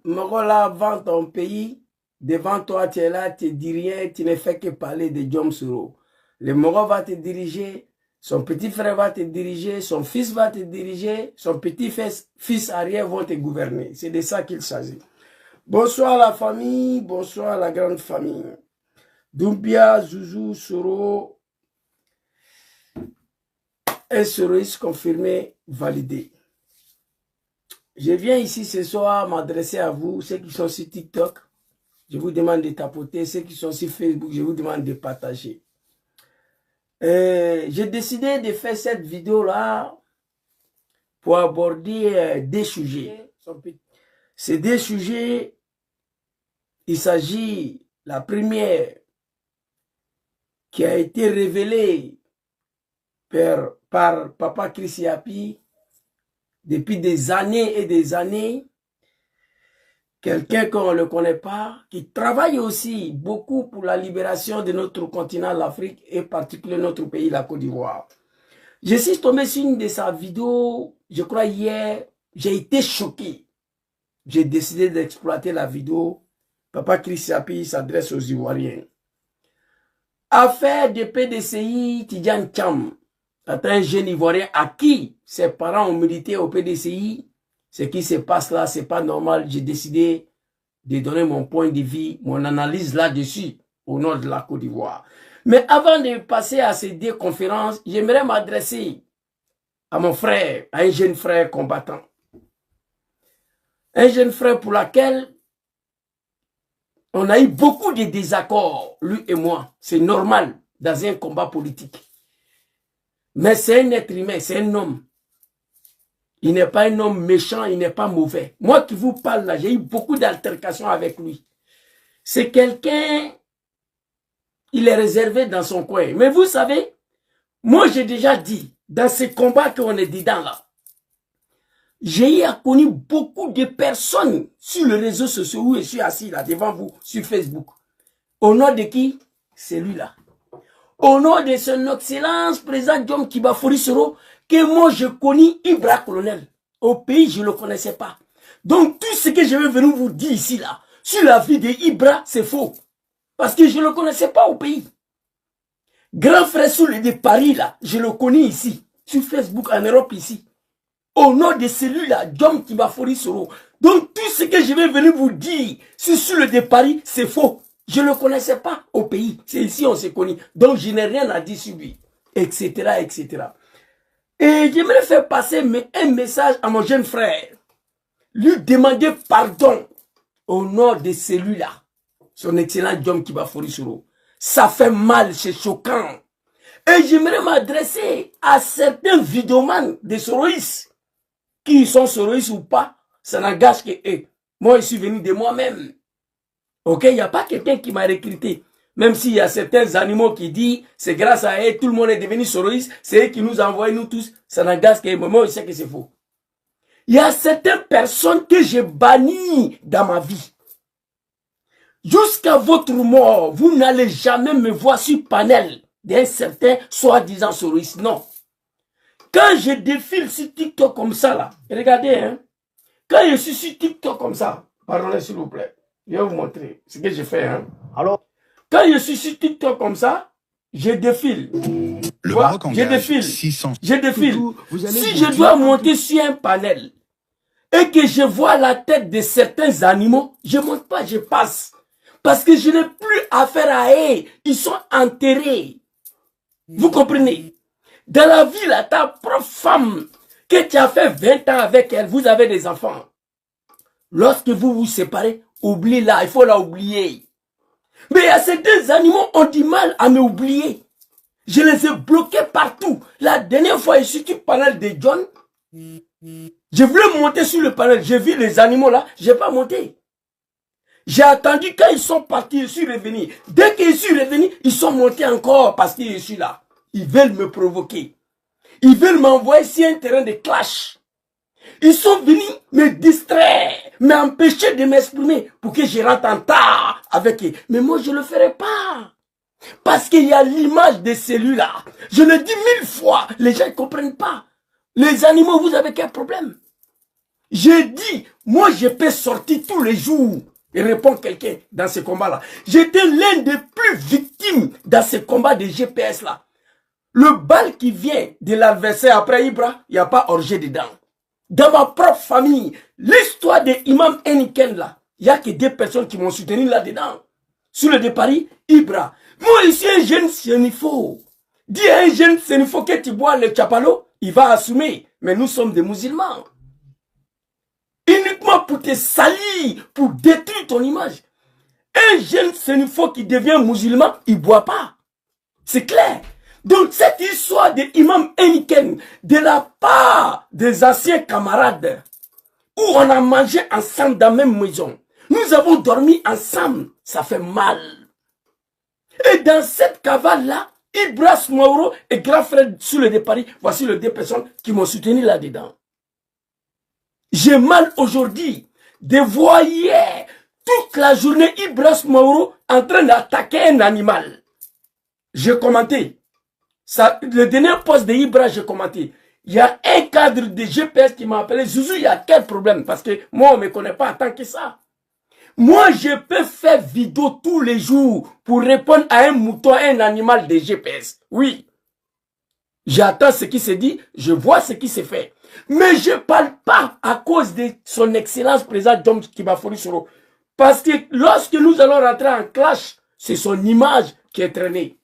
Morola vend ton pays, devant toi tu es là, tu dis rien, tu ne fais que parler de Jom Soro. Le Moro va te diriger, son petit frère va te diriger, son fils va te diriger, son petit-fils arrière vont te gouverner. C'est de ça qu'il s'agit. Bonsoir la famille, bonsoir la grande famille. Doumbia, Zouzou, Soro, un soroiste confirmé, validé. Je viens ici ce soir m'adresser à vous, ceux qui sont sur TikTok. Je vous demande de tapoter. Ceux qui sont sur Facebook, je vous demande de partager. J'ai décidé de faire cette vidéo-là pour aborder des sujets. Ces deux sujets, il s'agit, la première, qui a été révélée par Papa Chris Yapi depuis des années et des années. Quelqu'un qu'on ne le connaît pas, qui travaille aussi beaucoup pour la libération de notre continent, l'Afrique, et particulièrement notre pays, la Côte d'Ivoire. Je suis tombé sur une de sa vidéos, je crois hier, j'ai été choqué. J'ai décidé d'exploiter la vidéo. Papa Chris Yapi s'adresse aux Ivoiriens. Affaire de PDCI, Tidjane Cham, c'est un jeune Ivoirien à qui ses parents ont milité au PDCI. Ce qui se passe là, c'est pas normal. J'ai décidé de donner mon point de vue, mon analyse là-dessus, au nord de la Côte d'Ivoire. Mais avant de passer à ces deux conférences, j'aimerais m'adresser à mon frère, à un jeune frère combattant. Un jeune frère pour lequel on a eu beaucoup de désaccords, lui et moi. C'est normal dans un combat politique. Mais c'est un être humain, c'est un homme. Il n'est pas un homme méchant, il n'est pas mauvais. Moi qui vous parle là, j'ai eu beaucoup d'altercations avec lui. C'est quelqu'un, il est réservé dans son coin. Mais vous savez, moi j'ai déjà dit, dans ces combats qu'on est dedans là, j'ai connu beaucoup de personnes sur les réseaux sociaux où je suis assis là devant vous, sur Facebook. Au nom de qui? C'est lui là. Au nom de son excellence, président Jom Kibafori Soro, que moi je connais Ibra Colonel. Au pays, je ne le connaissais pas. Donc tout ce que je vais venir vous dire ici là, sur la vie de Ibra, c'est faux. Parce que je ne le connaissais pas au pays. Grand frère Soule de Paris là, je le connais ici, sur Facebook en Europe ici. Au nom de celui-là, Jom Kibafori Soro. Donc tout ce que je vais venir vous dire sur Soule de Paris, c'est faux. Je ne le connaissais pas au pays. C'est ici on s'est connu. Donc je n'ai rien à dire sur lui. Etc. etc. Et j'aimerais faire passer un message à mon jeune frère. Lui demander pardon au nom de celui-là. Son excellent Jom Kibafori Soro. Ça fait mal, c'est choquant. Et j'aimerais m'adresser à certains vidéomans de Soroïs. Qui sont Soroïs ou pas, ça n'engage que eux. Moi, je suis venu de moi-même. Ok, il n'y a pas quelqu'un qui m'a recruté. Même s'il y a certains animaux qui disent, c'est grâce à eux, tout le monde est devenu soroïste, c'est eux qui nous envoient, nous tous, ça n'engage que moi, je sais que c'est faux. Il y a certaines personnes que j'ai bannies dans ma vie. Jusqu'à votre mort, vous n'allez jamais me voir sur panel d'un certain soi-disant soroïste. Non. Quand je défile sur TikTok comme ça, là, regardez, hein, quand je suis sur TikTok comme ça, pardonnez s'il vous plaît. Je vais vous montrer ce que j'ai fait. Hein. Alors, quand je suis sur TikTok comme ça, je défile. Le Maroc je défile. 600. Je défile. Si je dois monter sur un panel et que je vois la tête de certains animaux, je ne monte pas, je passe. Parce que je n'ai plus affaire à eux. Ils sont enterrés. Vous comprenez? Dans la vie, là, ta propre femme, que tu as fait 20 ans avec elle, vous avez des enfants. Lorsque vous vous séparez, oubliez-la, il faut la oublier. Mais il y a certains animaux qui ont du mal à m'oublier. Je les ai bloqués partout. La dernière fois, je suis sur le panel de John. Je voulais monter sur le panel. J'ai vu les animaux là, je n'ai pas monté. J'ai attendu quand ils sont partis, je suis revenu. Dès que je suis revenu, ils sont montés encore parce que je suis là. Ils veulent me provoquer. Ils veulent m'envoyer sur un terrain de clash. Ils sont venus me distraire, m'empêcher de m'exprimer pour que je rentre en tard avec eux. Mais moi, je ne le ferai pas. Parce qu'il y a l'image de celui-là. Je le dis 1000 fois, les gens ne comprennent pas. Les animaux, vous avez quel problème? J'ai dit, moi je peux sortir tous les jours. Et répond quelqu'un dans ce combat-là. J'étais l'un des plus victimes dans ce combat de GPS-là. Le bal qui vient de l'adversaire après Ibra, il n'y a pas orgé dedans. Dans ma propre famille, l'histoire de Imam Eniken là, il n'y a que 2 personnes qui m'ont soutenu là-dedans. Sur le départ, Ibra. Moi, ici, un jeune sénifo. Dis à un jeune sénifo que tu bois le chapalo, il va assumer. Mais nous sommes des musulmans. Uniquement pour te salir, pour détruire ton image. Un jeune sénifo qui devient musulman, il ne boit pas. C'est clair. Donc cette histoire de Imam Eniken, de la part des anciens camarades, où on a mangé ensemble dans la même maison, nous avons dormi ensemble, ça fait mal. Et dans cette cavale-là, Ibras Mauro et grand frère sur le départ, voici les 2 personnes qui m'ont soutenu là-dedans. J'ai mal aujourd'hui de voir hier, toute la journée, Ibras Mauro en train d'attaquer un animal. J'ai commenté. Ça, le dernier poste de Ibra, j'ai commenté. Il y a un cadre de GPS qui m'a appelé. Zouzou, il y a quel problème? Parce que moi, on ne me connaît pas tant que ça. Moi, je peux faire vidéo tous les jours pour répondre à un mouton, un animal de GPS. Oui. J'attends ce qui se dit, je vois ce qui se fait. Mais je ne parle pas à cause de son excellence président Dom Kibafori Soro. Parce que lorsque nous allons rentrer en clash, c'est son image qui est traînée.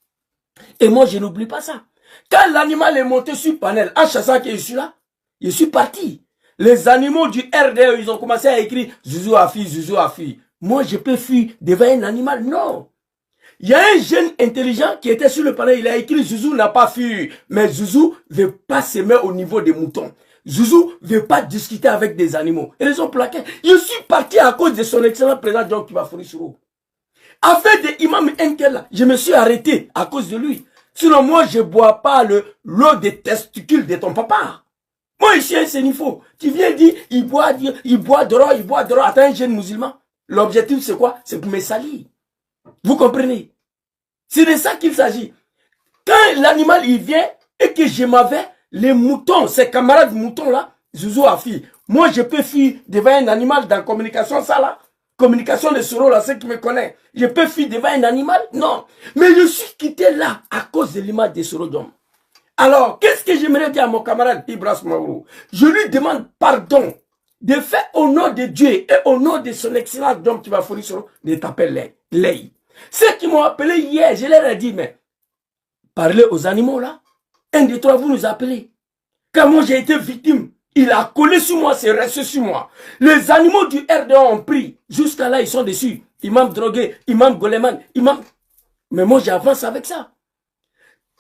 Et moi, je n'oublie pas ça. Quand l'animal est monté sur le panel, en chassant que je suis là, je suis parti. Les animaux du RDE, ils ont commencé à écrire Zouzou a fui, Zouzou a fui. Moi, je peux fuir devant un animal? Non. Il y a un jeune intelligent qui était sur le panel, il a écrit Zouzou n'a pas fui. Mais Zouzou ne veut pas se mettre au niveau des moutons. Zouzou ne veut pas discuter avec des animaux. Et ils ont plaqué. Je suis parti à cause de son excellent président John Kibafori Soro. Afin de Imam Enkel, je me suis arrêté à cause de lui. Sinon, moi, je ne bois pas l'eau des testicules de ton papa. Moi, ici, c'est une faux. Tu viens dire, il boit d'or, attends, un jeune musulman. L'objectif, c'est quoi? C'est pour me salir. Vous comprenez? C'est de ça qu'il s'agit. Quand l'animal, il vient, et que je m'avais, les moutons, ces camarades moutons là, Zouzou a fui. Moi, je peux fuir devant un animal dans la communication, ça là. Communication de Soro, là, ceux qui me connaissent. Je peux fuir devant un animal? Non. Mais je suis quitté là à cause de l'image de Soro Dom. Alors, qu'est-ce que j'aimerais dire à mon camarade Ibras Mauro? Je lui demande pardon de faire au nom de Dieu et au nom de son excellence Dom Kibafori Soro de t'appeler l'œil. Ceux qui m'ont appelé hier, je leur ai dit, mais parlez aux animaux là. 1, 2, 3, vous nous appelez. Quand moi j'ai été victime, il a collé sur moi, c'est resté sur moi. Les animaux du RDA ont pris. Jusqu'à là, ils sont dessus. Imam drogué, Imam Goleman, Imam... Mais moi, j'avance avec ça.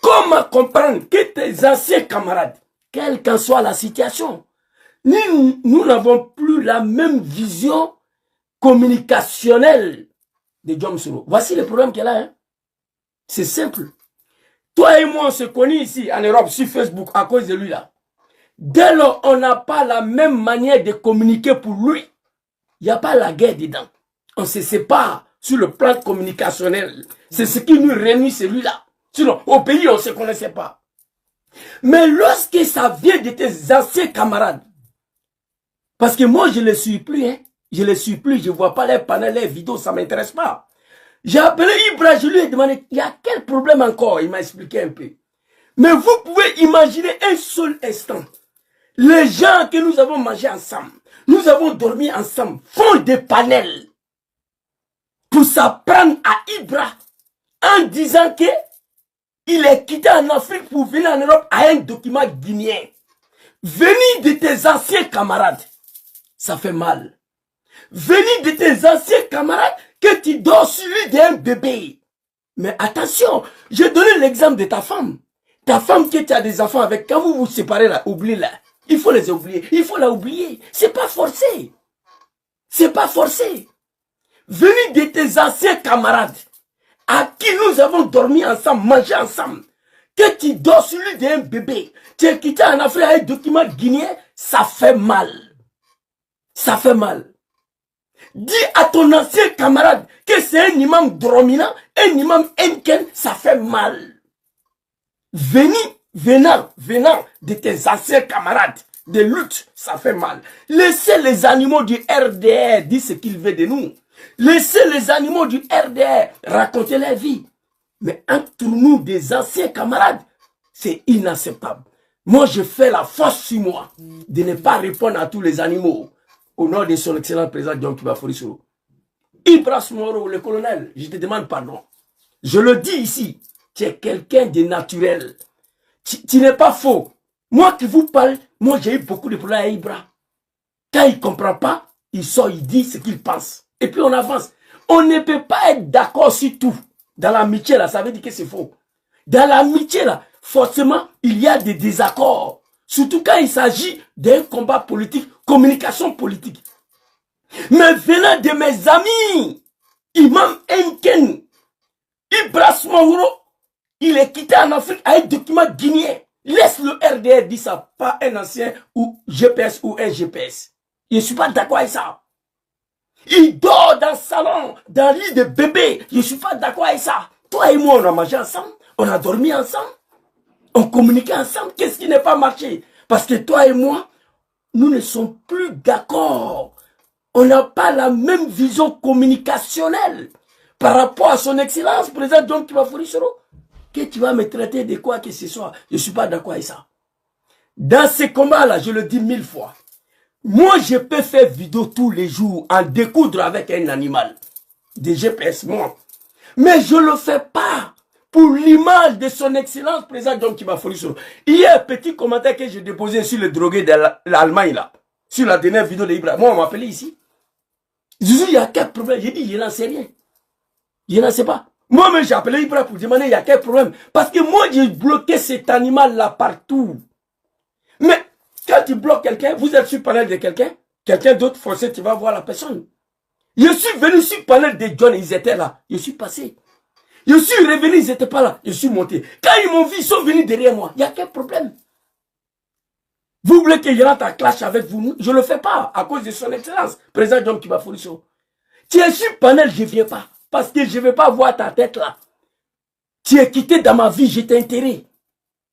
Comment comprendre que tes anciens camarades, quelle qu'en soit la situation, nous n'avons plus la même vision communicationnelle de Djom Soro. Voici le problème qu'elle a. Hein. C'est simple. Toi et moi, on se connaît ici en Europe sur Facebook à cause de lui là. Dès lors, on n'a pas la même manière de communiquer pour lui. Il n'y a pas la guerre dedans. On se sépare sur le plan communicationnel. C'est ce qui nous réunit, celui-là. Sinon, au pays, on ne se connaissait pas. Mais lorsque ça vient de tes anciens camarades, parce que moi, je ne les suis plus, hein. Je ne les suis plus, je ne vois pas les panels, les vidéos, ça ne m'intéresse pas. J'ai appelé Ibra, je lui ai demandé, il y a quel problème encore? Il m'a expliqué un peu. Mais vous pouvez imaginer un seul instant. Les gens que nous avons mangé ensemble, nous avons dormi ensemble, font des panels pour s'apprendre à Ibra en disant que il est quitté en Afrique pour venir en Europe à un document guinéen. Venir de tes anciens camarades, ça fait mal. Venir de tes anciens camarades que tu dors sur lui d'un bébé. Mais attention, j'ai donné l'exemple de ta femme. Ta femme que tu as des enfants avec, quand vous vous séparez là, oubliez-la. Il faut les oublier. Il faut la oublier. C'est pas forcé. C'est pas forcé. Venez de tes anciens camarades à qui nous avons dormi ensemble, mangé ensemble. Que tu dors sur lui d'un bébé. Tu es quitté en Afrique avec un document guinéen, ça fait mal. Ça fait mal. Dis à ton ancien camarade que c'est un imam dominant, un imam enken, ça fait mal. Venant de tes anciens camarades, de lutte, ça fait mal. Laissez les animaux du RDR dire ce qu'ils veulent de nous. Laissez les animaux du RDR raconter leur vie. Mais entre nous, des anciens camarades, c'est inacceptable. Moi, je fais la force sur moi de ne pas répondre à tous les animaux au nom de son excellent président John Kiba Forisoro. Ibra Moro, le colonel, je te demande pardon. Je le dis ici, tu es quelqu'un de naturel. Tu n'es pas faux. Moi qui vous parle, moi j'ai eu beaucoup de problèmes à Ibra. Quand il ne comprend pas, il sort, il dit ce qu'il pense. Et puis on avance. On ne peut pas être d'accord sur tout. Dans l'amitié, là, ça veut dire que c'est faux. Dans l'amitié, là, forcément, il y a des désaccords. Surtout quand il s'agit d'un combat politique, communication politique. Mais venant de mes amis, Imam Enken, Ibra Moro, il est quitté en Afrique avec un document guinéen. Laisse le RDR dire ça, pas un ancien ou GPS ou un GPS. Je ne suis pas d'accord avec ça. Il dort dans le salon, dans le lit de bébé. Je ne suis pas d'accord avec ça. Toi et moi, on a mangé ensemble, on a dormi ensemble, on communiquait ensemble. Qu'est-ce qui n'est pas marché? Parce que toi et moi, nous ne sommes plus d'accord. On n'a pas la même vision communicationnelle par rapport à son excellence, président John Kiba Forisoro. Que tu vas me traiter de quoi que ce soit, je ne suis pas d'accord avec ça. Dans ces combats-là, je le dis 1000 fois, moi je peux faire vidéo tous les jours en découdre avec un animal, des GPS, moi. Mais je ne le fais pas pour l'image de son excellence, président John Kiba Forisoro. Il y a un petit commentaire que j'ai déposé sur le drogué de l'Allemagne, là, sur la dernière vidéo de Ibra. Moi, on m'a appelé ici. Je dis, il y a quel problème? J'ai dit, je n'en sais rien. Je n'en sais pas. Moi-même, j'ai appelé Ibra pour demander il y a quel problème. Parce que moi, j'ai bloqué cet animal-là partout. Mais quand tu bloques quelqu'un, vous êtes sur le panel de quelqu'un, quelqu'un d'autre forcé, tu vas voir la personne. Je suis venu sur le panel de John, ils étaient là. Je suis passé. Je suis revenu, ils n'étaient pas là. Je suis monté. Quand ils m'ont vu, ils sont venus derrière moi. Il y a quel problème? Vous voulez que je rentre en clash avec vous? Je ne le fais pas à cause de son excellence. Président John Kiba Forisoro. Tu es sur le panel, je ne viens pas. Parce que je ne vais pas voir ta tête là. Tu es quitté dans ma vie, j'ai intérêt.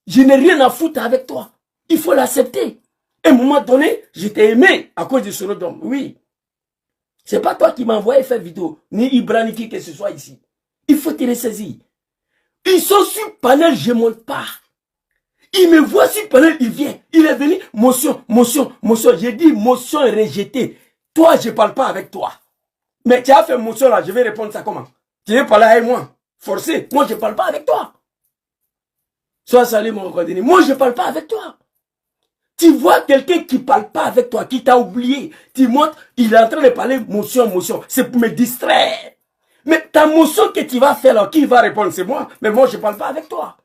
Je n'ai rien à foutre avec toi. Il faut l'accepter. À un moment donné, je t'ai aimé à cause de ce nom. Oui. Ce n'est pas toi qui m'as envoyé faire vidéo, ni Ibra, ni qui que ce soit ici. Il faut te ressaisir. Ils sont sur le panel, je ne monte pas. Il me voit sur le panel, il vient. Il est venu, motion, motion, motion. J'ai dit motion rejetée. Toi, je ne parle pas avec toi. Mais tu as fait motion là, je vais répondre ça comment? Tu veux parler avec moi? Forcé. Moi, je ne parle pas avec toi. Sois salué, mon coordonné. Moi, je ne parle pas avec toi. Tu vois quelqu'un qui ne parle pas avec toi, qui t'a oublié. Tu montres, il est en train de parler motion, motion. C'est pour me distraire. Mais ta motion que tu vas faire là, qui va répondre? C'est moi. Mais moi, je ne parle pas avec toi.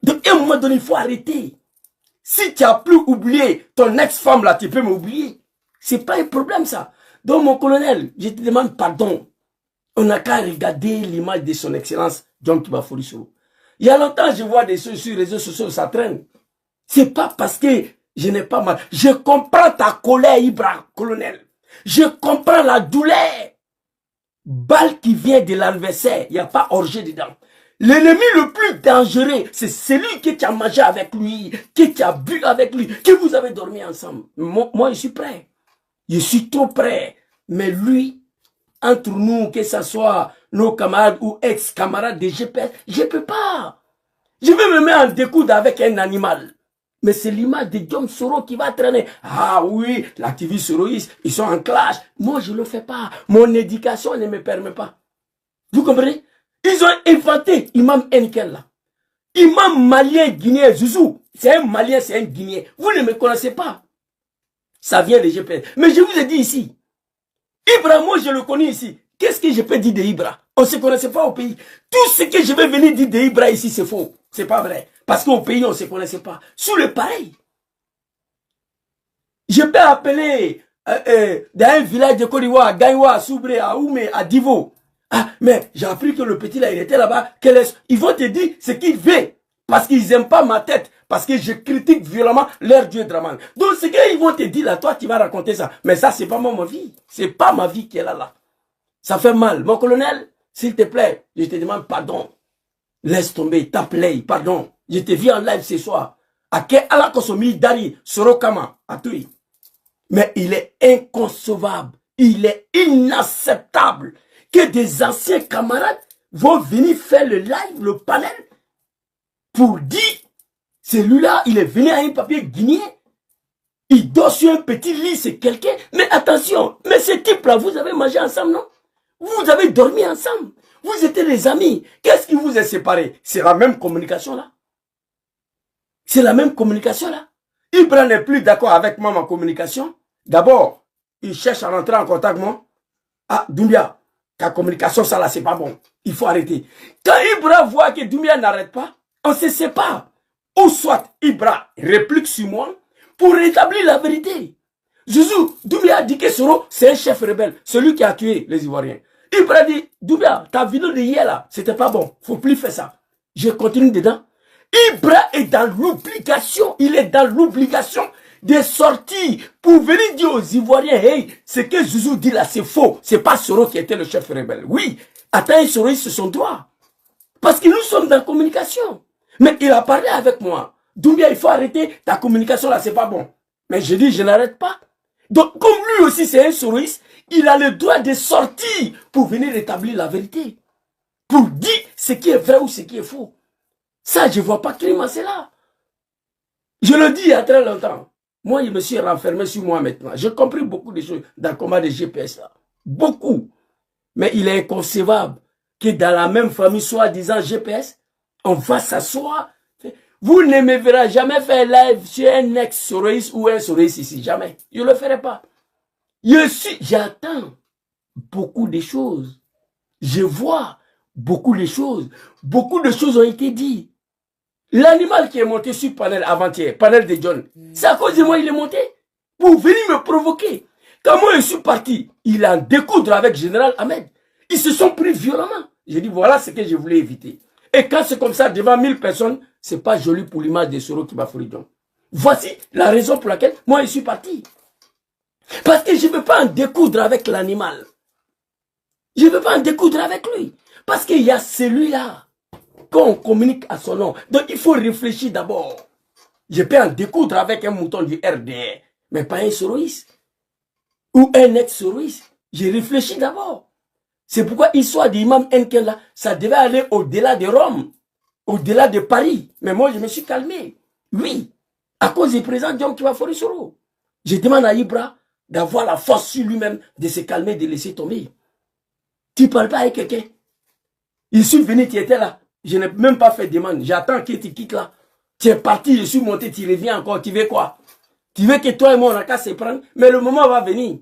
Donc, à un moment donné, il faut arrêter. Si tu n'as plus oublié ton ex-femme là, tu peux m'oublier. Ce n'est pas un problème ça. Donc, mon colonel, je te demande pardon. On n'a qu'à regarder l'image de son excellence, John Kiba Forisoro. Il y a longtemps, je vois des choses sur les réseaux sociaux, ça traîne. C'est pas parce que je n'ai pas mal. Je comprends ta colère, Ibra, colonel. Je comprends la douleur. Balle qui vient de l'adversaire, il n'y a pas orgé dedans. L'ennemi le plus dangereux, c'est celui que tu as mangé avec lui, que tu as bu avec lui, que vous avez dormi ensemble. Moi, je suis prêt. Je suis trop prêt. Mais lui, entre nous, que ce soit nos camarades ou ex-camarades de GPS, je ne peux pas. Je vais me mettre en découdre avec un animal. Mais c'est l'image de John Soro qui va traîner. Ah oui, l'activiste soroïste, ils sont en clash. Moi, je ne le fais pas. Mon éducation ne me permet pas. Vous comprenez? Ils ont inventé Imam Enkel là. Imam malien guinéen Zouzou. C'est un malien, c'est un guinéen. Vous ne me connaissez pas. Ça vient de GPS. Mais je vous ai dit ici. Ibra, moi je le connais ici. Qu'est-ce que je peux dire de Ibra? On ne se connaissait pas au pays. Tout ce que je vais venir dire de Ibra ici, c'est faux. C'est pas vrai. Parce qu'au pays, on ne se connaissait pas. Sous le pareil. Je peux appeler dans un village de Côte d'Ivoire, à Gaïwa, à Soubré, à Oumé, à Divo. Ah, mais j'ai appris que le petit là, il était là-bas. Ils vont te dire ce qu'il veut. Parce qu'ils n'aiment pas ma tête. Parce que je critique violemment leur Dieu Draman. Donc, ce qu'ils vont te dire là, toi, tu vas raconter ça. Mais ça, c'est pas ma vie. C'est pas ma vie qui est là. Ça fait mal. Mon colonel, s'il te plaît, je te demande pardon. Laisse tomber, tape-les, pardon. Je te vis en live ce soir. Ake ala kosomi dari sorokama atui. Mais il est inconcevable, il est inacceptable que des anciens camarades vont venir faire le live, le panel, pour dire, celui-là, il est venu à un papier guinéen, il dort sur un petit lit, c'est quelqu'un. Mais attention, mais ce type-là, vous avez mangé ensemble, non? Vous avez dormi ensemble. Vous étiez des amis. Qu'est-ce qui vous a séparés? C'est la même communication là. C'est la même communication là. Ibra n'est plus d'accord avec moi, ma communication. D'abord, il cherche à rentrer en contact avec moi. Ah, Doumbia, ta communication, ça là, c'est pas bon. Il faut arrêter. Quand Ibra voit que Doumbia n'arrête pas, on se sépare. Ou soit Ibra réplique sur moi pour rétablir la vérité. Zouzou, Doumbia a dit que Soro, c'est un chef rebelle, celui qui a tué les Ivoiriens. Ibra dit, Doumbia, ta vidéo de hier là, c'était pas bon. Faut plus faire ça. Je continue dedans. Ibra est dans l'obligation, il est dans l'obligation de sortir pour venir dire aux Ivoiriens, hey, ce que Zouzou dit là, c'est faux. C'est pas Soro qui était le chef rebelle. Oui, attends, Soro, c'est son droit. Parce que nous sommes dans la communication. Mais il a parlé avec moi. Doumbia, il faut arrêter ta communication là, c'est pas bon. Mais je dis, je n'arrête pas. Donc, comme lui aussi c'est un soroïste, il a le droit de sortir pour venir rétablir la vérité. Pour dire ce qui est vrai ou ce qui est faux. Ça, je ne vois pas Clément, c'est là. Je le dis il y a très longtemps. Moi, je me suis renfermé sur moi maintenant. J'ai compris beaucoup de choses dans le combat de GPS là. Beaucoup. Mais il est inconcevable que dans la même famille, soi-disant GPS, on va s'asseoir. Vous ne me verrez jamais faire live sur un ex-soroïste ou un soroïste ici. Jamais. Je ne le ferai pas. J'attends beaucoup de choses. Je vois beaucoup de choses. Beaucoup de choses ont été dites. L'animal qui est monté sur panel avant-hier, panel de John, c'est à cause de moi il est monté. Pour venir me provoquer. Quand moi je suis parti, il a découdre avec Général Ahmed. Ils se sont pris violemment. J'ai dit voilà ce que je voulais éviter. Et quand c'est comme ça, devant 1000 personnes, c'est pas joli pour l'image de Soro qui va John. Voici la raison pour laquelle moi je suis parti. Parce que je ne veux pas en découdre avec l'animal. Je ne veux pas en découdre avec lui. Parce qu'il y a celui-là qu'on communique à son nom. Donc il faut réfléchir d'abord. Je peux en découdre avec un mouton du RDR, mais pas un soroïste. Ou un ex-soroïste. Je réfléchis d'abord. C'est pourquoi l'histoire d'Imam Enken là, ça devait aller au-delà de Rome, au-delà de Paris. Mais moi, je me suis calmé. Oui, à cause du président Diom qui va faire Soro. Je demande à Ibra d'avoir la force sur lui-même, de se calmer, de laisser tomber. Tu ne parles pas avec quelqu'un. Il suis venu, tu étais là. Je n'ai même pas fait de demande. J'attends que tu quittes là. Tu es parti, je suis monté, tu reviens encore. Tu veux quoi? Tu veux que toi et moi, on a qu'à se prendre? Mais le moment va venir.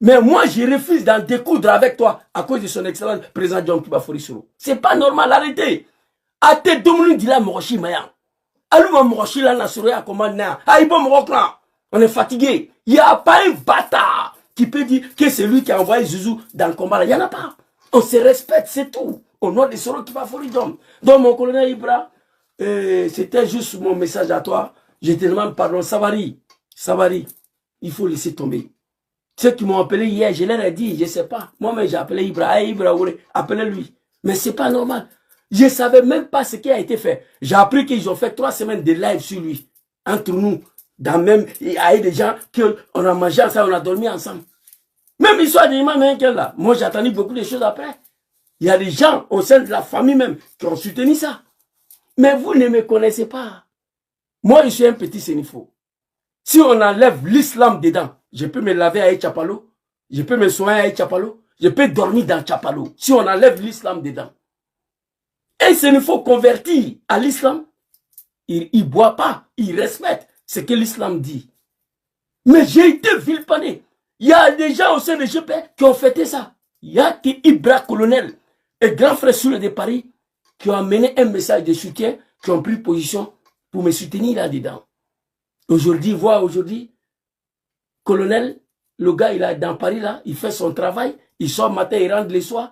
Mais moi, je refuse d'en découdre avec toi à cause de son excellence président John Kibafori Soro. C'est pas normal, arrêtez. Ate dominu dila moroshi maya. Aluma moroshi la nasuru ya commandant. Aïbo morokla. On est fatigué. Il n'y a pas un bâtard qui peut dire que c'est lui qui a envoyé Zouzou dans le combat. Il n'y en a pas. On se respecte, c'est tout. Au nom de Soro Kibafori John. Donc mon colonel Ibra, c'était juste mon message à toi. Je te demande pardon. Savary, il faut laisser tomber. Ceux qui m'ont appelé hier, je leur ai dit, je ne sais pas. Moi-même, j'ai appelé Ibra. Hey, Ibra, appelez-lui. Mais ce n'est pas normal. Je ne savais même pas ce qui a été fait. J'ai appris qu'ils ont fait 3 semaines de live sur lui. Entre nous. Dans même, il y a des gens qu'on a mangé ensemble, on a dormi ensemble. Même l'histoire d'Imam Henkel là. Moi, j'ai attendu beaucoup de choses après. Il y a des gens au sein de la famille même qui ont soutenu ça. Mais vous ne me connaissez pas. Moi, je suis un petit sénifo. Si on enlève l'islam dedans, je peux me laver à Tchapalo, je peux me soigner à Tchapalo, je peux dormir dans Tchapalo. Si on enlève l'islam dedans. Et sénifo converti à l'islam, il ne boit pas, il respecte ce que l'islam dit. Mais j'ai été vilpané. Il y a des gens au sein de GP qui ont fêté ça. Il y a qui Ibra colonel et grand frère Soule de Paris qui ont amené un message de soutien, qui ont pris position pour me soutenir là-dedans. Aujourd'hui, colonel, le gars, il est dans Paris là, il fait son travail, il sort matin, il rentre le soir.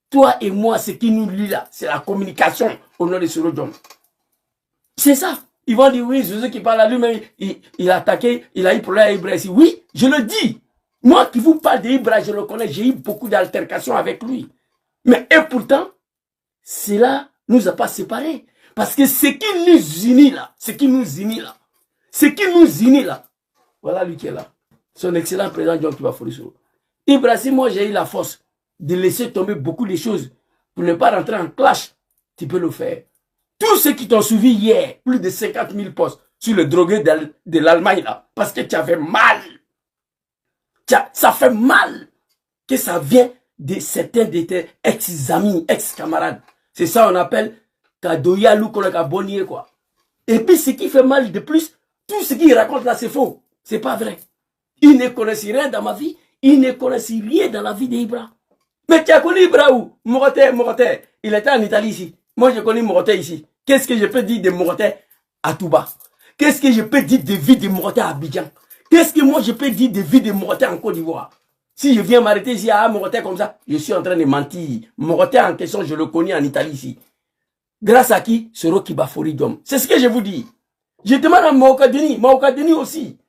Toi et moi, ce qui nous lie là, c'est la communication au nom de Soro John. C'est ça. Ils vont dire, oui, Zouzou qui parle à lui-même, il a attaqué, il a eu problème à Ibra ici. Oui, je le dis. Moi qui vous parle d'Ibra, je le connais, j'ai eu beaucoup d'altercations avec lui. Mais et pourtant, cela nous a pas séparés. Parce que ce qui nous unit là, ce qui nous unit là, voilà lui qui est là. Son excellent président John Kuba Forisoro. Ibrahim, moi j'ai eu la force de laisser tomber beaucoup de choses pour ne pas rentrer en clash. Tu peux le faire. Tous ceux qui t'ont suivi hier, plus de 50 000 postes sur le drogué de l'Allemagne là, parce que tu avais mal. Ça fait mal que ça vient de certains de tes ex-amis, ex-camarades. C'est ça on appelle Kadoya Lukolaka Bonnier quoi. Et puis ce qui fait mal de plus, tout ce qu'il raconte là c'est faux. C'est pas vrai. Il ne connaissait rien dans ma vie. Il ne connaissait rien dans la vie d'Ibra. Mais tu as connu Ibra où? Moroté. Il était en Italie ici. Moi, je connais Moroté ici. Qu'est-ce que je peux dire de Moroté à Touba? Qu'est-ce que je peux dire de vie de Moroté à Abidjan? Qu'est-ce que moi je peux dire de vie de Moroté en Côte d'Ivoire? Si je viens m'arrêter ici à Moroté comme ça, je suis en train de mentir. Moroté en question, je le connais en Italie ici. Grâce à qui? Soro Kibafori Diom. C'est ce que je vous dis. Je demande à Maokadeni aussi.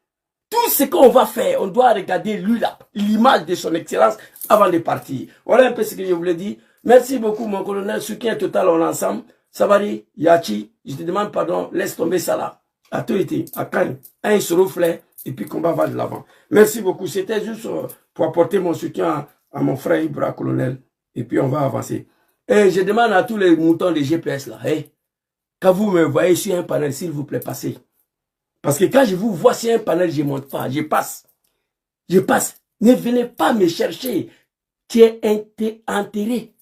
Tout ce qu'on va faire, on doit regarder lui là, l'image de son excellence avant de partir. Voilà un peu ce que je voulais dire. Merci beaucoup mon colonel, soutien total en ensemble. Sabari, Yachi, je te demande pardon, laisse tomber ça là. À tout été, à Cannes, un se reflet et puis combat va de l'avant. Merci beaucoup, c'était juste pour apporter mon soutien à mon frère Ibra, colonel, et puis on va avancer. Et je demande à tous les moutons de GPS là, hey, quand vous me voyez sur un panel, s'il vous plaît, passez. Parce que quand je vous vois sur un panel, je ne monte pas, je passe. Je passe. Ne venez pas me chercher. Tu es enterré.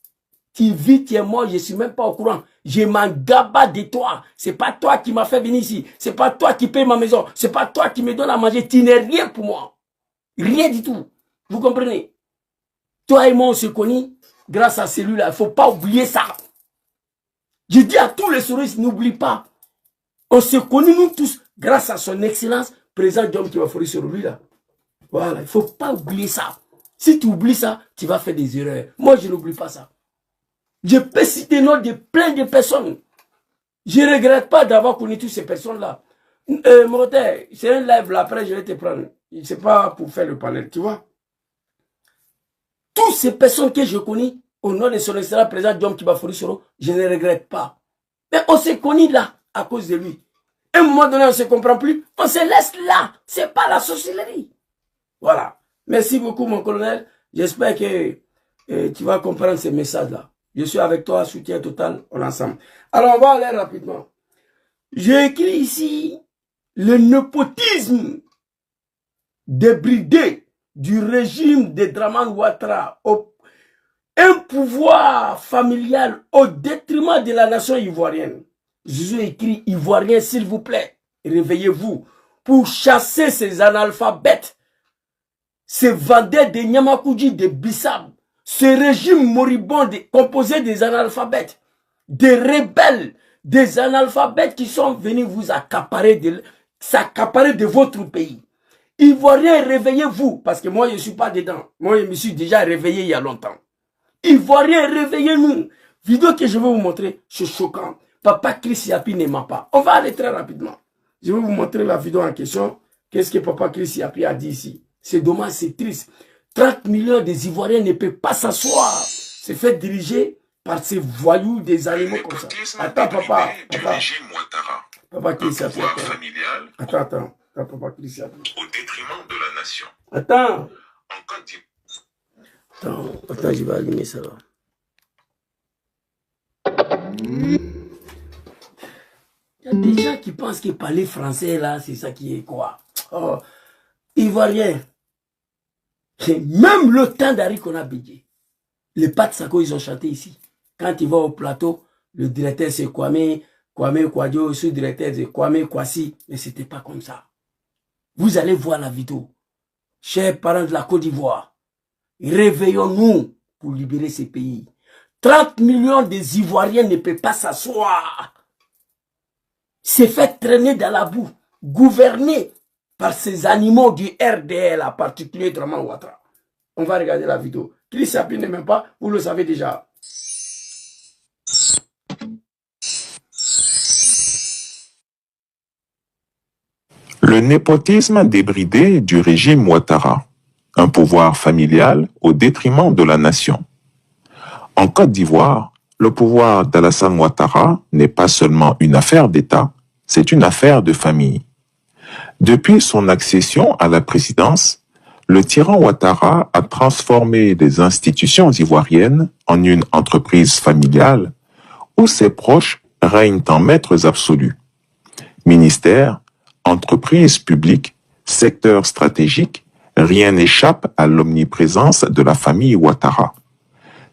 Tu vis, tu es mort, je ne suis même pas au courant. Je m'en gaba de toi. C'est pas toi qui m'as fait venir ici. C'est pas toi qui paye ma maison. C'est pas toi qui me donne à manger. Tu n'es rien pour moi. Rien du tout. Vous comprenez? Toi et moi, on se connaît grâce à celui-là. Il ne faut pas oublier ça. Je dis à tous les souris, n'oublie pas. On se connaît nous tous grâce à son excellence, président John Kibafori sur lui là. Voilà, il ne faut pas oublier ça. Si tu oublies ça, tu vas faire des erreurs. Moi, je n'oublie pas ça. Je peux citer nom de plein de personnes. Je ne regrette pas d'avoir connu toutes ces personnes-là. Moroté, c'est un live là, après je vais te prendre. Ce n'est pas pour faire le panel, tu vois. Toutes ces personnes que je connais, au nom de son excellence, président John Kibafori Soro, je ne regrette pas. Mais on s'est connus là, à cause de lui. À un moment donné, on ne se comprend plus. On se laisse là. Ce n'est pas la sorcellerie. Voilà. Merci beaucoup, mon colonel. J'espère que tu vas comprendre ces messages-là. Je suis avec toi, soutien total, on est ensemble. Alors, on va aller rapidement. J'ai écrit ici le népotisme débridé du régime de Draman Ouattara. Un pouvoir familial au détriment de la nation ivoirienne. Je ai écrit Ivoiriens, s'il vous plaît, réveillez-vous pour chasser ces analphabètes, ces vendeurs de Nyamakoudji, de Bissab, ce régime moribond composé des analphabètes, des rebelles, des analphabètes qui sont venus vous accaparer de votre pays. Ivoiriens, réveillez-vous, parce que moi je ne suis pas dedans. Moi je me suis déjà réveillé il y a longtemps. Ivoiriens, réveillez-nous. Vidéo que je vais vous montrer, c'est choquant. Papa Chris Yapi ne ment pas. On va aller très rapidement. Je vais vous montrer la vidéo en question. Qu'est-ce que Papa Chris Yapi a dit ici? C'est dommage, c'est triste. 30 millions des Ivoiriens ne peuvent pas s'asseoir. C'est fait diriger par ces voyous des animaux comme ça. Attends, papa. Papa Chris Yapi. Attends, Papa Chris Yapi. Au détriment de la nation. Attends, je vais allumer ça là. Il y a des gens qui pensent que parler français là, c'est ça qui est quoi. Oh, Ivoirien. Même le temps d'Harry Konabidje. Les Pat Sako, ils ont chanté ici. Quand ils vont au plateau, le directeur c'est Kwame Kwadjo, le sous-directeur c'est Kwame Kwasi. Mais c'était pas comme ça. Vous allez voir la vidéo. Chers parents de la Côte d'Ivoire, réveillons-nous pour libérer ces pays. 30 millions des Ivoiriens ne peuvent pas s'asseoir. C'est fait traîner dans la boue, gouverné par ces animaux du RDL, en particulier Draman Ouattara. On va regarder la vidéo. Chris Yapi ne même pas, vous le savez déjà. Le népotisme débridé du régime Ouattara. Un pouvoir familial au détriment de la nation. En Côte d'Ivoire, Le pouvoir d'Alassane Ouattara n'est pas seulement une affaire d'État, c'est une affaire de famille. Depuis son accession à la présidence, le tyran Ouattara a transformé les institutions ivoiriennes en une entreprise familiale où ses proches règnent en maîtres absolus. Ministères, entreprises publiques, secteurs stratégiques, rien n'échappe à l'omniprésence de la famille Ouattara.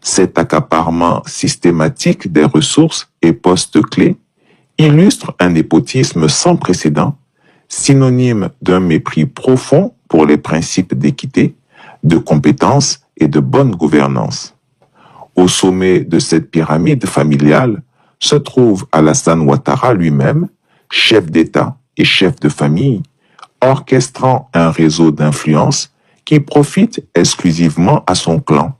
Cet accaparement systématique des ressources et postes clés illustre un népotisme sans précédent, synonyme d'un mépris profond pour les principes d'équité, de compétence et de bonne gouvernance. Au sommet de cette pyramide familiale se trouve Alassane Ouattara lui-même, chef d'État et chef de famille, orchestrant un réseau d'influence qui profite exclusivement à son clan.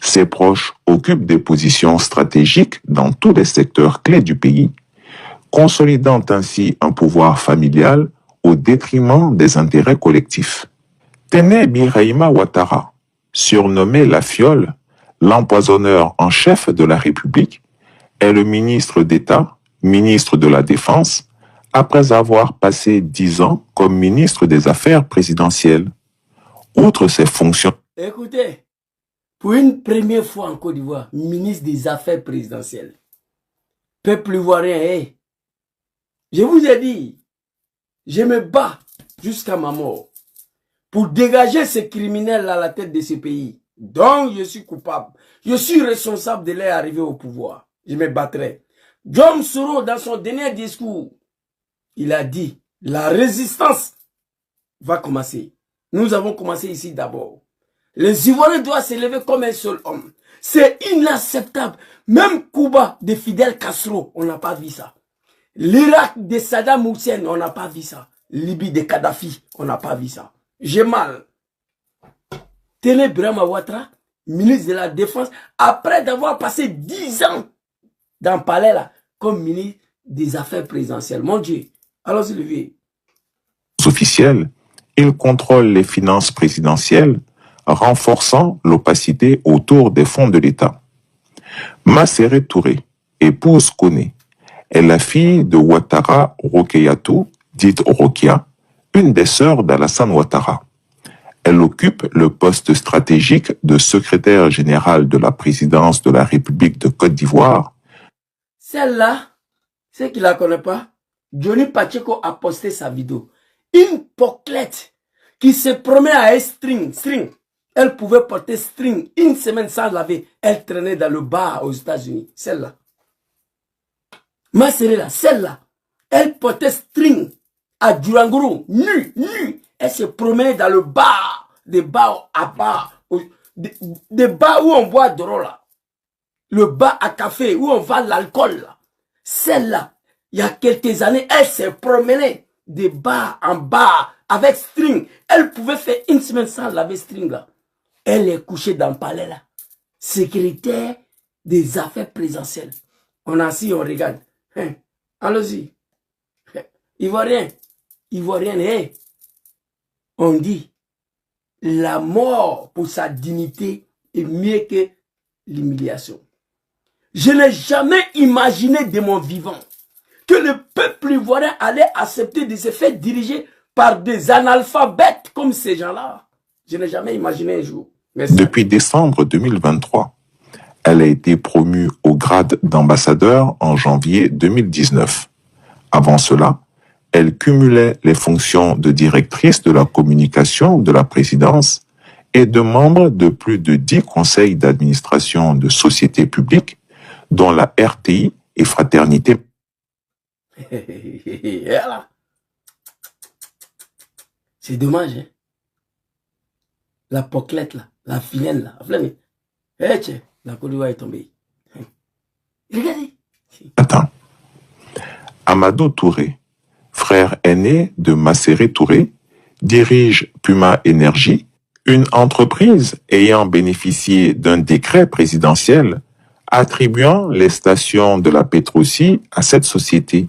Ses proches occupent des positions stratégiques dans tous les secteurs clés du pays, consolidant ainsi un pouvoir familial au détriment des intérêts collectifs. Téné Birahima Ouattara, surnommé la Fiole, l'empoisonneur en chef de la République, est le ministre d'État, ministre de la Défense, après avoir passé 10 ans comme ministre des Affaires présidentielles. Outre ses fonctions... Écoutez, pour une première fois en Côte d'Ivoire, ministre des Affaires présidentielles, peuple ivoirien, hey, je vous ai dit, je me bats jusqu'à ma mort pour dégager ces criminels à la tête de ce pays. Donc, je suis coupable. Je suis responsable de leur arrivée au pouvoir. Je me battrai. John Soro, dans son dernier discours, il a dit, la résistance va commencer. Nous avons commencé ici d'abord. Les Ivoiriens doivent s'élever comme un seul homme. C'est inacceptable. Même Cuba de Fidel Castro, on n'a pas vu ça. L'Irak de Saddam Hussein, on n'a pas vu ça. Libye de Kadhafi, on n'a pas vu ça. J'ai mal. Téné Birahima Ouattara, ministre de la Défense, après d'avoir passé 10 ans dans le palais là, comme ministre des Affaires présidentielles. Mon Dieu, allons-y le vieux. Officiels, il contrôle les finances présidentielles, renforçant l'opacité autour des fonds de l'État. Masséré Touré, épouse Koné, est la fille de Ouattara Rokeyatou, dite Rokia, une des sœurs d'Alassane Ouattara. Elle occupe le poste stratégique de secrétaire général de la présidence de la République de Côte d'Ivoire. Celle-là, ceux qui ne la connaissent pas, Johnny Pacheco a posté sa vidéo. Une poclette qui se promet à un string. Elle pouvait porter string une semaine sans laver. Elle traînait dans le bar aux États-Unis. Celle-là. Ma celle-là, celle-là. Elle portait string à Duranguru, nu. Elle se promenait dans le bar, des bars à bar, des bars où on boit de l'eau là. Le bar à café où on vend l'alcool là. Celle-là, il y a quelques années, elle s'est promenée de bar en bar avec string. Elle pouvait faire une semaine sans laver string là. Elle est couchée dans le palais là. Secrétaire des affaires présidentielles. On est assis, on regarde. Allons-y. Ivoirien, hey. On dit, la mort pour sa dignité est mieux que l'humiliation. Je n'ai jamais imaginé de mon vivant que le peuple ivoirien allait accepter de se faire diriger par des analphabètes comme ces gens-là. Je n'ai jamais imaginé un jour. Merci. Depuis décembre 2023, elle a été promue au grade d'ambassadeur en janvier 2019. Avant cela, elle cumulait les fonctions de directrice de la communication de la présidence et de membre de plus de 10 conseils d'administration de sociétés publiques, dont la RTI et Fraternité. C'est dommage, hein? La poclette là, la filaine là, la Côte d'Ivoire est tombée. Regardez. Attends. Amadou Touré, frère aîné de Masséré Touré, dirige Puma Energy, une entreprise ayant bénéficié d'un décret présidentiel attribuant les stations de la Petrosi à cette société,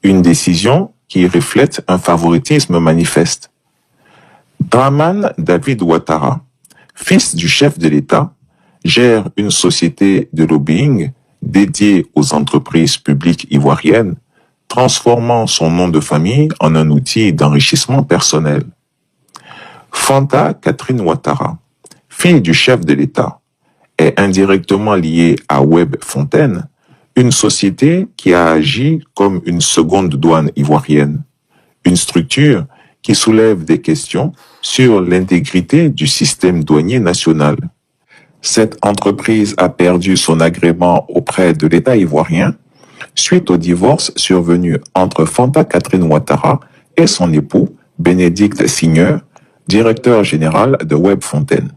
une décision qui reflète un favoritisme manifeste. Dramane David Ouattara, fils du chef de l'État, gère une société de lobbying dédié aux entreprises publiques ivoiriennes, transformant son nom de famille en un outil d'enrichissement personnel. Fanta Catherine Ouattara, fille du chef de l'État, est indirectement liée à Web Fontaine, une société qui a agi comme une seconde douane ivoirienne, une structure qui soulève des questions sur l'intégrité du système douanier national. Cette entreprise a perdu son agrément auprès de l'État ivoirien suite au divorce survenu entre Fanta Catherine Ouattara et son époux, Bénédicte Signeur, directeur général de Web Fontaine.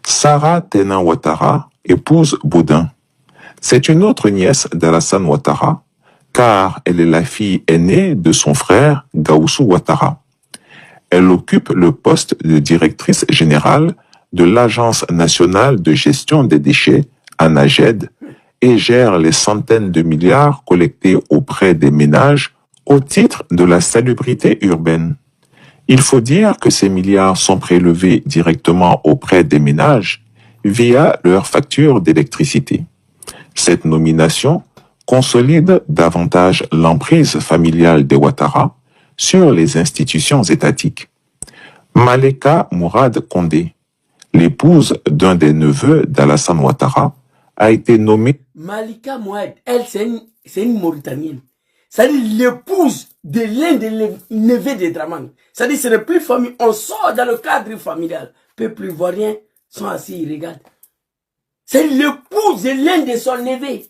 Sarah Tenan Ouattara épouse Boudin. C'est une autre nièce d'Alassane Ouattara, car elle est la fille aînée de son frère Gaoussou Ouattara. Elle occupe le poste de directrice générale de l'Agence nationale de gestion des déchets, ANAGED, et gère les centaines de milliards collectés auprès des ménages au titre de la salubrité urbaine. Il faut dire que ces milliards sont prélevés directement auprès des ménages via leur facture d'électricité. Cette nomination consolide davantage l'emprise familiale des Ouattara sur les institutions étatiques. Maleka Mourad Kondé, l'épouse d'un des neveux d'Alassane Ouattara, a été nommée. Malika Mourad, elle, c'est une Mauritanienne. C'est-à-dire l'épouse de l'un des neveux de Dramane. C'est-à-dire c'est le plus famille. On sort dans le cadre familial. Peuple ivoirien sont assis, ils regardent. C'est l'épouse de l'un de son neveu.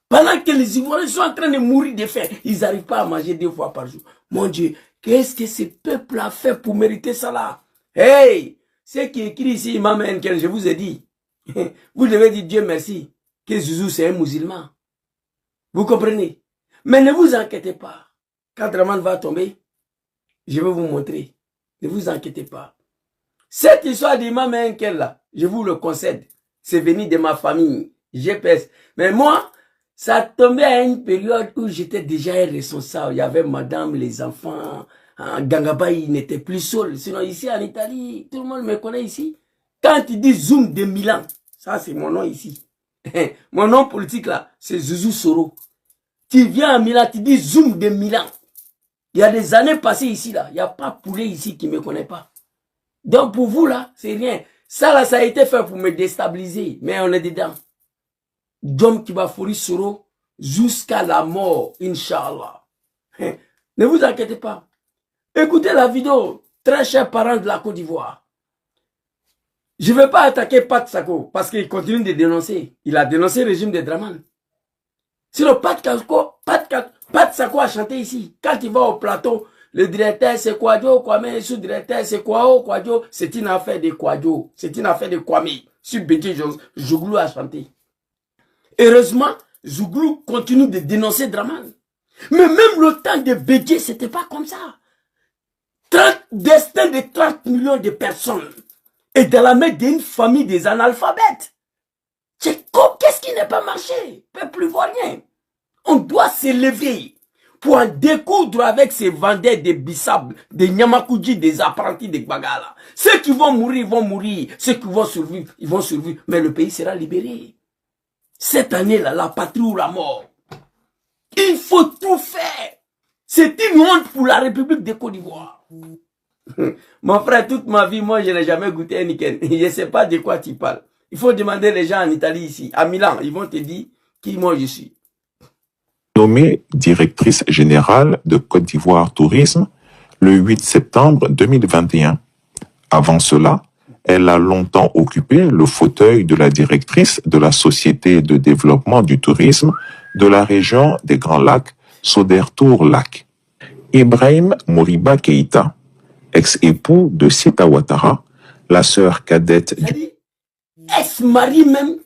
Pendant que les Ivoiriens sont en train de mourir de faim, ils n'arrivent pas à manger 2 fois par jour. Mon Dieu, qu'est-ce que ce peuple a fait pour mériter ça là? Hey, c'est qui écrit ici, Imam Enkel, je vous ai dit. Vous devez dire Dieu merci que Zouzou c'est un musulman. Vous comprenez? Mais ne vous inquiétez pas. Quand Dramane va tomber, je vais vous montrer. Ne vous inquiétez pas. Cette histoire d'Imam Enkel là, je vous le concède. C'est venu de ma famille. GPS. Mais moi, ça tombait à une période où j'étais déjà responsable. Il y avait madame, les enfants. Gangaba, il n'était plus seul. Sinon, ici en Italie, tout le monde me connaît ici. Quand il dit Zoom de Milan, ça c'est mon nom ici. Mon nom politique là, c'est Zouzou Soro. Tu viens à Milan, tu dis Zoom de Milan. Il y a des années passées ici là. Il n'y a pas poulet ici qui ne me connaît pas. Donc pour vous là, c'est rien. Ça là, ça a été fait pour me déstabiliser. Mais on est dedans. Dom Kibafori Soro jusqu'à la mort, Inch'Allah. Ne vous inquiétez pas. Écoutez la vidéo, très chers parents de la Côte d'Ivoire. Je ne vais pas attaquer Pat Sako parce qu'il continue de dénoncer. Il a dénoncé le régime de Dramane. Sinon, Pat Sako a chanté ici. Quand il va au plateau, le directeur c'est Kwadjo, Kwame, sous-directeur c'est Kwao, Kwadjo. C'est une affaire de Kwadjo. C'est une affaire de Kwame. Sur Bédié Zouglou a chanté. Heureusement, Zouglou continue de dénoncer Dramane. Mais même le temps de Bédié, c'était pas comme ça. Destin de 30 millions de personnes. Et dans la main d'une famille des analphabètes. Qu'est-ce qui n'a pas marché? Peuple ivoirien. On doit s'élever pour en découdre avec ces vendeurs de Bissab, des Nyamakoudji, des apprentis de Bagala. Ceux qui vont mourir, ils vont mourir. Ceux qui vont survivre, ils vont survivre. Mais le pays sera libéré. Cette année-là, la patrie ou la mort. Il faut tout faire. C'est une honte pour la République de Côte d'Ivoire. Mon frère, toute ma vie, moi, je n'ai jamais goûté un Niken. Je ne sais pas de quoi tu parles. Il faut demander les gens en Italie ici, à Milan. Ils vont te dire qui moi je suis. Nommée directrice générale de Côte d'Ivoire Tourisme le 8 septembre 2021. Avant cela, elle a longtemps occupé le fauteuil de la directrice de la Société de développement du tourisme de la région des Grands Lacs, Sodertour Lac. Ibrahim Moriba Keïta, ex-époux de Sita Ouattara, la sœur cadette du... Ex-mari même